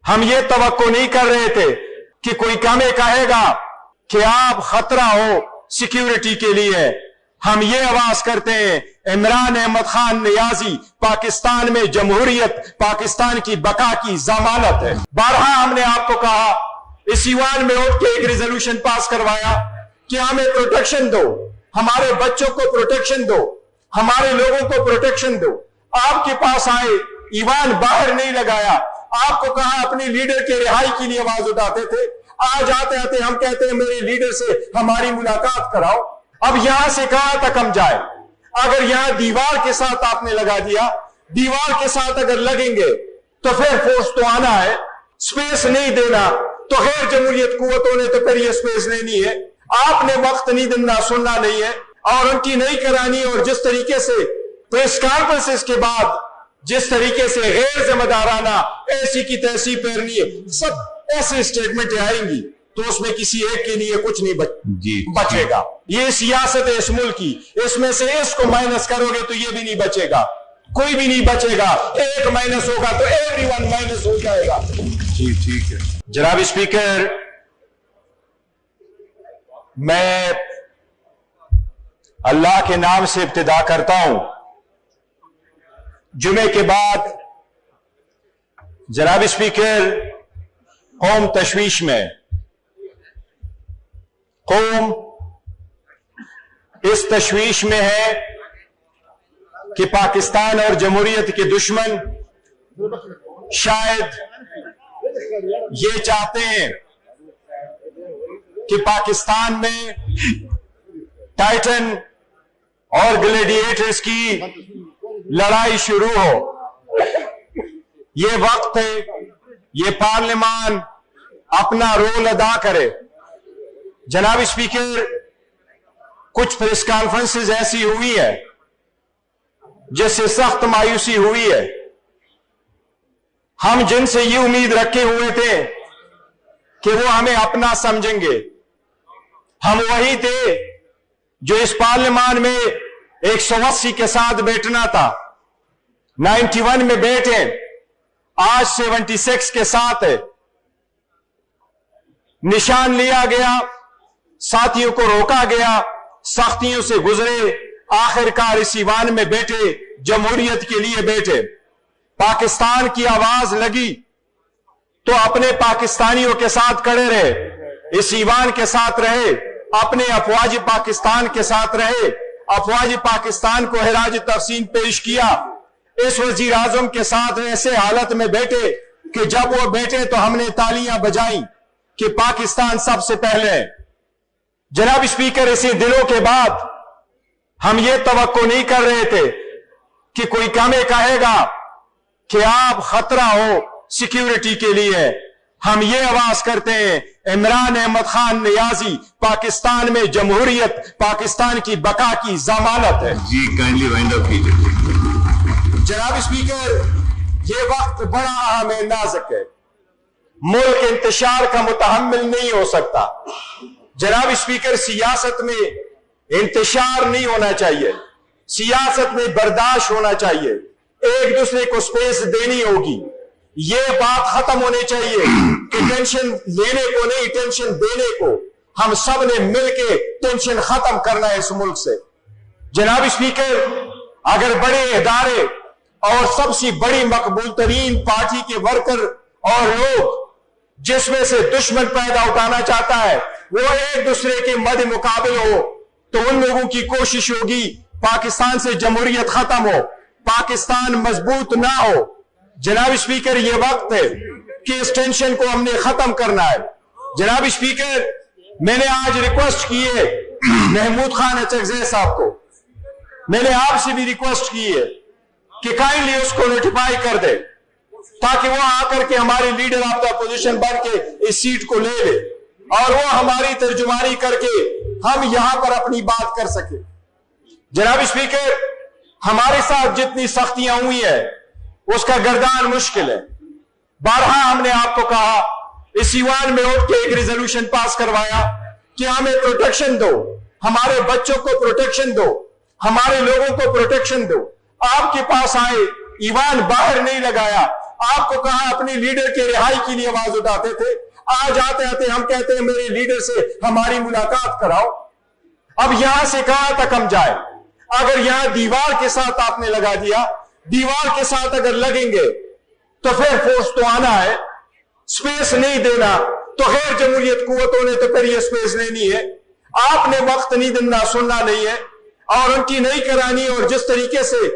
हम ये तवक्को नहीं कर रहे थे कि कोई हमें कहेगा कि आप खतरा हो सिक्योरिटी के लिए। हम ये आवाज करते हैं इमरान अहमद खान नियाजी पाकिस्तान में जमहूरियत, पाकिस्तान की बका की जमानत है। बारहा हमने आपको कहा, इस ईवान में उठ के एक रेजोल्यूशन पास करवाया कि हमें प्रोटेक्शन दो, हमारे बच्चों को प्रोटेक्शन दो, हमारे लोगों को प्रोटेक्शन दो। आपके पास आए, ईवान बाहर नहीं लगाया, आपको कहा अपने लीडर के रिहाई के लिए आवाज उठाते थे। आज आते आते हम कहते हैं मेरे लीडर से हमारी मुलाकात कराओ। अब यहां से कहां तक हम जाए? अगर यहां दीवार के साथ आपने लगा दिया, दीवार के साथ अगर लगेंगे तो फिर फोर्स तो आना है, स्पेस नहीं देना तो गैर जमहूरियत कुव्वतों ने तो फिर ये स्पेस लेनी है। आपने वक्त नहीं देना, सुनना नहीं है और उनकी नहीं करानी। और जिस तरीके से प्रेस कॉन्फ्रेंस के बाद जिस तरीके से गैर जिम्मेदाराना ऐसी की तैसी पेरनी है, सब ऐसे स्टेटमेंट आएंगी तो उसमें किसी एक के लिए कुछ नहीं बचेगा। ये सियासत है इस मुल्क की, इसमें से इसको माइनस करोगे तो ये भी नहीं बचेगा, कोई भी नहीं बचेगा। एक माइनस होगा तो एवरीवन माइनस हो जाएगा। जी ठीक है जनाब स्पीकर, मैं अल्लाह के नाम से इब्तिदा करता हूं। जुमे के बाद जनाब स्पीकर, कौम तशवीश में, कौम इस तशवीश में है कि पाकिस्तान और जमहूरियत के दुश्मन शायद ये चाहते हैं कि पाकिस्तान में टाइटन और ग्लैडिएटर्स की लड़ाई शुरू हो। ये वक्त है, ये पार्लियामान अपना रोल अदा करे। जनाब स्पीकर, कुछ प्रेस कॉन्फ्रेंसेस ऐसी हुई है जिससे सख्त मायूसी हुई है। हम जिनसे ये उम्मीद रखे हुए थे कि वो हमें अपना समझेंगे, हम वही थे जो इस पार्लियामान में 180 के साथ बैठना था, 91 में बैठे, आज 76 के साथ है। निशान लिया गया, साथियों को रोका गया, सख्तियों से गुजरे, आखिरकार इस ईवान में बैठे, जमहूरियत के लिए बैठे। पाकिस्तान की आवाज लगी तो अपने पाकिस्तानियों के साथ खड़े रहे, इस ईवान के साथ रहे, अपने अफवाज पाकिस्तान के साथ रहे, अफवाज पाकिस्तान को हिराज तहसीन पेश किया। इस वजीर आजम के साथ ऐसे हालत में बैठे कि जब वो बैठे तो हमने तालियां बजाई कि पाकिस्तान सबसे पहले है। जनाब स्पीकर, इसी दिनों के बाद हम ये तवक्को नहीं कर रहे थे कि कोई हमें कहेगा कि आप खतरा हो सिक्योरिटी के लिए। हम ये आवाज करते हैं इमरान अहमद खान नियाजी पाकिस्तान में जमहूरियत, पाकिस्तान की बका की जमानत है। जी काइंडली वाइंड अप कीजिए। जनाब स्पीकर, ये वक्त बड़ा अहम है, नाजुक है, मुल्क इंतशार का मुतहम्मिल नहीं हो सकता। जनाब स्पीकर, सियासत में इंतशार नहीं होना चाहिए, सियासत में बर्दाश्त होना चाहिए, एक दूसरे को स्पेस देनी होगी। ये बात खत्म होनी चाहिए कि टेंशन लेने को नहीं, टेंशन देने को। हम सब ने मिलकर टेंशन खत्म करना है इस मुल्क से। जनाब स्पीकर, अगर बड़े इदारे और सबसे बड़ी मकबूल तरीन पार्टी के वर्कर और लोग जिसमें से दुश्मन पैदा उठाना चाहता है वो एक दूसरे के मद मुकाबिल हो, तो उन लोगों की कोशिश होगी पाकिस्तान से जमहूरियत खत्म हो, पाकिस्तान मजबूत ना हो। जनाब स्पीकर, ये वक्त है कि इस टेंशन को हमने खत्म करना है। जनाब स्पीकर, मैंने आज रिक्वेस्ट की है महमूद खान अचकज़ई साहब को, मैंने आपसे भी रिक्वेस्ट की है कि काइंडली उसको नोटिफाई कर दे ताकि वो आकर के हमारे लीडर ऑफ द अपोजिशन बन के इस सीट को ले ले और वो हमारी तर्जुमानी करके हम यहां पर अपनी बात कर सके। जनाब स्पीकर, हमारे साथ जितनी सख्तियां हुई है उसका गर्दान मुश्किल है। बारहा हमने आपको कहा, इस ईवान में उठ के एक रेजोल्यूशन पास करवाया कि हमें प्रोटेक्शन दो, हमारे बच्चों को प्रोटेक्शन दो, हमारे लोगों को प्रोटेक्शन दो। आपके पास आए, ईवान बाहर नहीं लगाया, आपको कहा अपने लीडर के रिहाई के लिए आवाज उठाते थे, आज आते आते हम कहते हैं मेरे लीडर से हमारी मुलाकात कराओ। अब यहां से कहां तक हम जाए? अगर यहां दीवार के साथ आपने लगा दिया, दीवार के साथ अगर लगेंगे तो फिर फोर्स तो आना है, स्पेस नहीं देना तो गैर जमहूरियत कुव्वतों ने तो फिर ये स्पेस लेनी है। आपने वक्त नहीं देना, सुनना नहीं है और उनकी नहीं करानी। और जिस तरीके से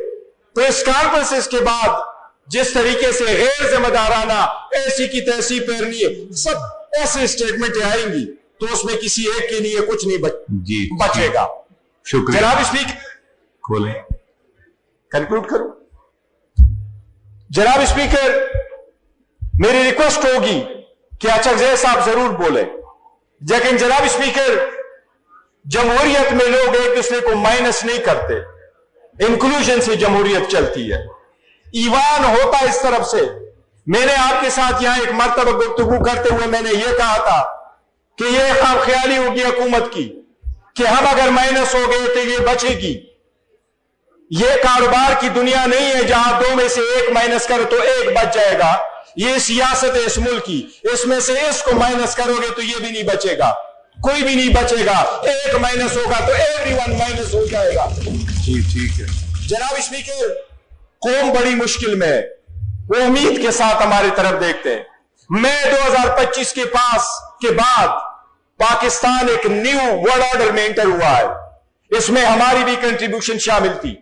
प्रेस कॉन्फ्रेंस के बाद जिस तरीके से गैर जिम्मेदाराना ऐसी की तैसी पैरनी है, सब ऐसे स्टेटमेंट आएंगी तो उसमें किसी एक के लिए कुछ नहीं बचेगा। शुक्रिया जनाब स्पीकर, खोलें। कंक्लूड करूं? जनाब स्पीकर, मेरी रिक्वेस्ट होगी कि अचकज़ई साहब जरूर बोले, लेकिन जनाब स्पीकर, जमहूरियत में लोग एक दूसरे को माइनस नहीं करते, इंक्लूजन से जमहूरियत चलती है। ईवान होता इस तरफ से। मैंने आपके साथ यहां एक मर्तबा गुफ्तगू करते हुए मैंने यह कहा था कि यह ख्याली होगी हुकूमत की कि हम अगर माइनस हो गए तो ये बचेगी। यह कारोबार की दुनिया नहीं है जहां दो में से एक माइनस करो तो एक बच जाएगा। ये सियासत है इस मुल्क की, इसमें से इसको माइनस करोगे तो ये भी नहीं बचेगा, कोई भी नहीं बचेगा। एक माइनस होगा तो एवरीवन माइनस हो जाएगा। जी ठीक है जनाब स्पीकर, कौम बड़ी मुश्किल में है, वो उम्मीद के साथ हमारी तरफ देखते हैं। मैं 2025 के बाद पाकिस्तान एक न्यू वर्ल्ड ऑर्डर में एंटर हुआ है, इसमें हमारी भी कंट्रीब्यूशन शामिल थी।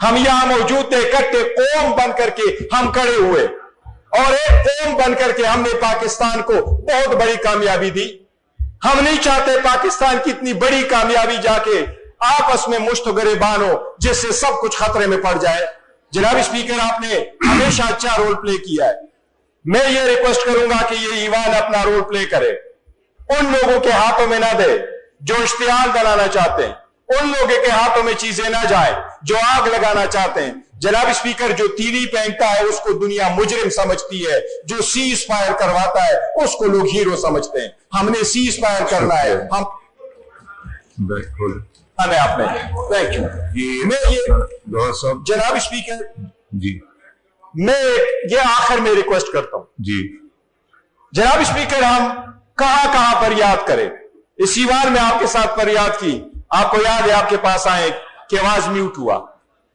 हम यहां मौजूद थे, इकट्ठे कौम बन करके हम खड़े हुए और एक कौम बन करके हमने पाकिस्तान को बहुत बड़ी कामयाबी दी। हम नहीं चाहते पाकिस्तान की इतनी बड़ी कामयाबी जाके आपस में मुश्त गिरेबान हो जिससे सब कुछ खतरे में पड़ जाए। जनाब स्पीकर, आपने हमेशा अच्छा रोल प्ले किया है। मैं ये रिक्वेस्ट करूंगा कि ये ईवान अपना रोल प्ले करे, उन लोगों के हाथों में ना दे जो इश्तिहाल बनाना चाहते हैं, उन लोगों के हाथों में चीजें ना जाए जो आग लगाना चाहते हैं। जनाब स्पीकर, जो तीली पहनता है उसको दुनिया मुजरिम समझती है, जो सीज फायर करवाता है उसको लोग हीरो समझते हैं। हमने सीज फायर करना है, हम आपने थैंक यू। जनाब स्पीकर जी, मैं ये आखिर में रिक्वेस्ट करता हूं जी जनाब स्पीकर, हम कहां फरियाद करें? इस ईवान में आपके साथ फरियाद की, आपको याद है आपके पास आए कि आवाज म्यूट हुआ।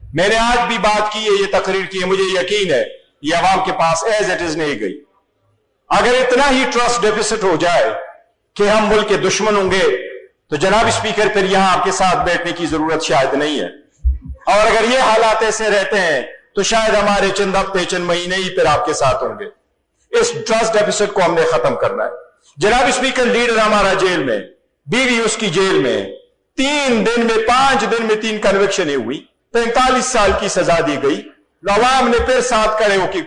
मैंने आज भी बात की है, ये तकरीर की है, मुझे यकीन है ये अवाम के पास एज इट इज नहीं गई। अगर इतना ही ट्रस्ट डेफिसिट हो जाए कि हम मुल्क के दुश्मन होंगे तो जनाब स्पीकर फिर यहां आपके साथ बैठने की जरूरत शायद नहीं है। और अगर ये हालात ऐसे रहते हैं तो शायद हमारे चंद हफ्ते चंद महीने ही फिर आपके साथ होंगे। इस ट्रस्ट डेफिसिट को हमने खत्म करना है। जनाब स्पीकर, लीडर हमारा जेल में, बीवी उसकी जेल में, 5 दिन में 3 कन्विक्शनें हुई, 45 साल की सजा दी गई। अवाम ने फिर साथ खड़े हो कि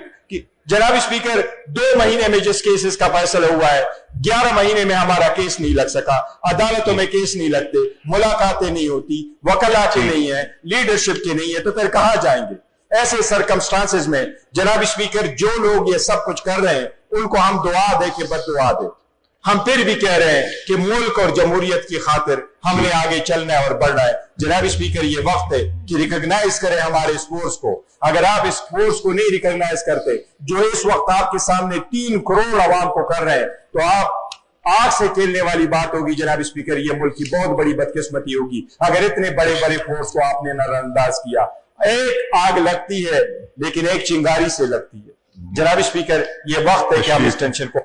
जनाब स्पीकर, 2 महीने में जिस केसेस का फैसला हुआ है, 11 महीने में हमारा केस नहीं लग सका। अदालतों में केस नहीं लगते, मुलाकातें नहीं होती, वकला के नहीं है, लीडरशिप के नहीं है, तो फिर कहां जाएंगे? ऐसे सरकमस्टांसेस में जनाब स्पीकर, जो लोग ये सब कुछ कर रहे हैं उनको हम दुआ दे के बददुआ दे। हम फिर भी कह रहे हैं कि मुल्क और जमहूरियत की खातिर हमने आगे चलना है और बढ़ना है। जनाब स्पीकर, ये वक्त है कि रिकॉग्नाइज करें हमारे इस फोर्स को। अगर आप इस फोर्स को नहीं रिकॉग्नाइज करते जो इस वक्त आपके सामने 3 करोड़ आवाम को कर रहे हैं, तो आप आग से खेलने वाली बात होगी। जनाब स्पीकर, ये मुल्क की बहुत बड़ी बदकिस्मती होगी अगर इतने बड़े बड़े फोर्स को आपने नजरअंदाज किया। एक आग लगती है लेकिन एक चिंगारी से लगती है। जनाब स्पीकर, ये वक्त है कि हम इस टेंशन को